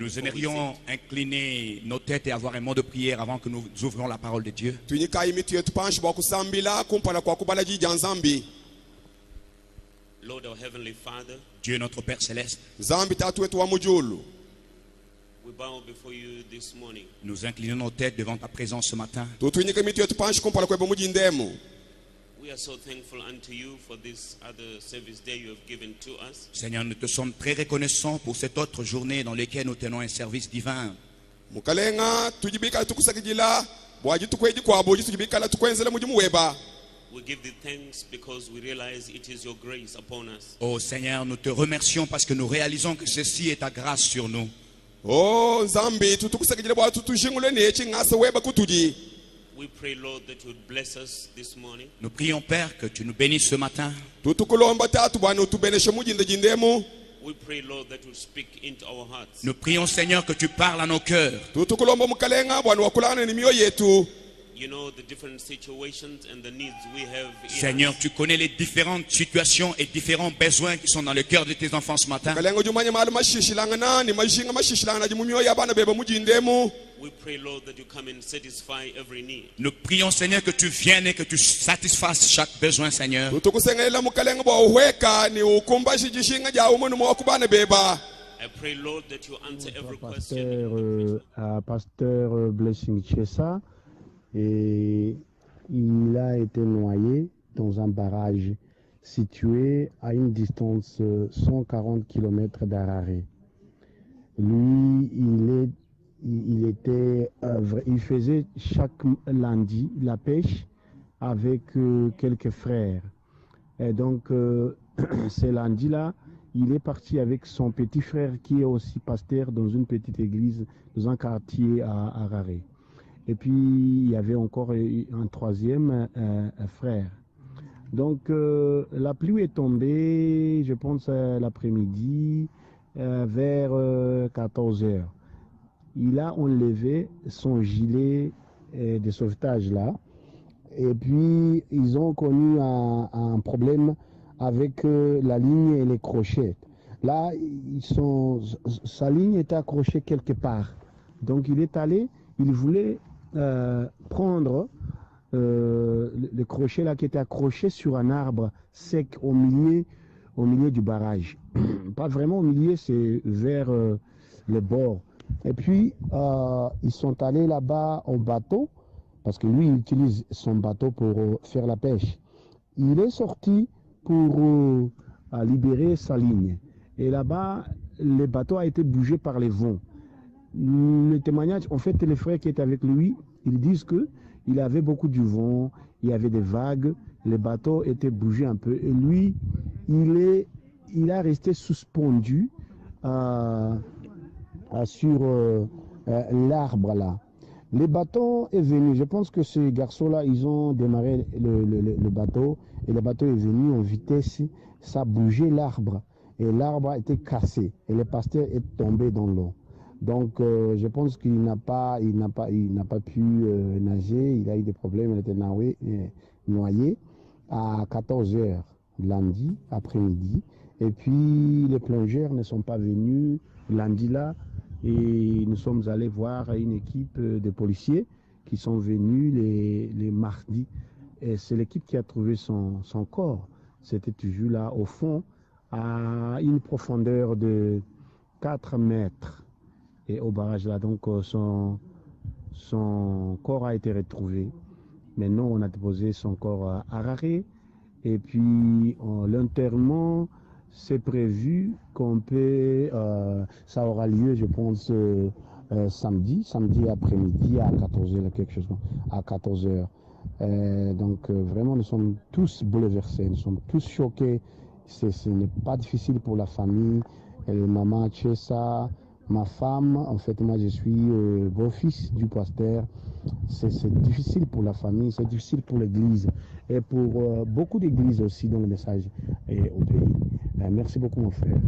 Nous aimerions incliner nos têtes et avoir un mot de prière avant que nous ouvrions la parole de Dieu. Lord, our Heavenly Father, Dieu notre Père Céleste, we bow before you this morning. nous inclinons nos têtes devant ta présence ce matin. We are so thankful unto you for this other service day you have given to us. Seigneur, nous te sommes très reconnaissants pour cette autre journée dans laquelle nous tenons un service divin. We give thee thanks because we realize it is your grace upon us. Oh Seigneur, nous te remercions parce que nous réalisons que ceci est ta grâce sur nous. We pray, Lord, that you would bless us this morning. Nous prions, Père, que tu nous bénisses ce matin. We pray, Lord, that you would speak into our hearts. Nous prions, Seigneur, que tu parles à nos cœurs. You know the different situations and the needs we have in Seigneur, us. tu connais les différentes situations et différents besoins qui sont dans le cœur de tes enfants ce matin. We pray, Lord, that you come and satisfy every need. Nous prions, Seigneur, que tu viennes et que tu satisfasses chaque besoin, Seigneur. I pray, Lord, that you answer every question. Pasteur Blessing Chessa, et il a été noyé dans un barrage situé à une distance 140 km d'Harare. Lui, il faisait chaque lundi la pêche avec quelques frères. Et donc, ce lundi-là, il est parti avec son petit frère qui est aussi pasteur dans une petite église dans un quartier à Harare. Et puis, il y avait encore un troisième frère. Donc, la pluie est tombée, je pense, l'après-midi, vers 14 heures. Il a enlevé son gilet de sauvetage là. Et puis, ils ont connu un problème avec la ligne et les crochets. Là, sa ligne était accrochée quelque part. Donc, il est allé, il voulait prendre le crochet là qui était accroché sur un arbre sec au milieu du barrage. Pas vraiment au milieu, c'est vers le bord. Et puis, ils sont allés là-bas en bateau, parce que lui, il utilise son bateau pour faire la pêche. Il est sorti pour libérer sa ligne. Et là-bas, le bateau a été bougé par les vents. Le témoignage, en fait, les frères qui étaient avec lui, ils disent qu'il avait beaucoup de vent, il y avait des vagues, le bateau était bougé un peu. Et lui, il a resté suspendu sur l'arbre là. Le bateau est venu, je pense que ces garçons-là, ils ont démarré le bateau, et le bateau est venu en vitesse, ça a bougé l'arbre, et l'arbre a été cassé, et le pasteur est tombé dans l'eau. Donc, je pense qu'il n'a pas pu nager, il a eu des problèmes, il était noyé à 14 heures lundi après-midi. Et puis, les plongeurs ne sont pas venus lundi là, et nous sommes allés voir une équipe de policiers qui sont venus les mardis. Et c'est l'équipe qui a trouvé son corps. C'était toujours là au fond, à une profondeur de 4 mètres. Et au barrage là, donc son corps a été retrouvé. Maintenant, on a déposé son corps à Harare. Et puis, l'enterrement, c'est prévu qu'on peut, ça aura lieu, je pense, samedi après-midi à 14h, quelque chose, à 14h. Donc, vraiment, nous sommes tous bouleversés, nous sommes tous choqués. Ce n'est pas difficile pour la famille. Maman Chessa, ma femme, en fait, moi je suis beau-fils du pasteur. C'est difficile pour la famille, c'est difficile pour l'église et pour beaucoup d'églises aussi dans le message au pays. Merci beaucoup mon frère.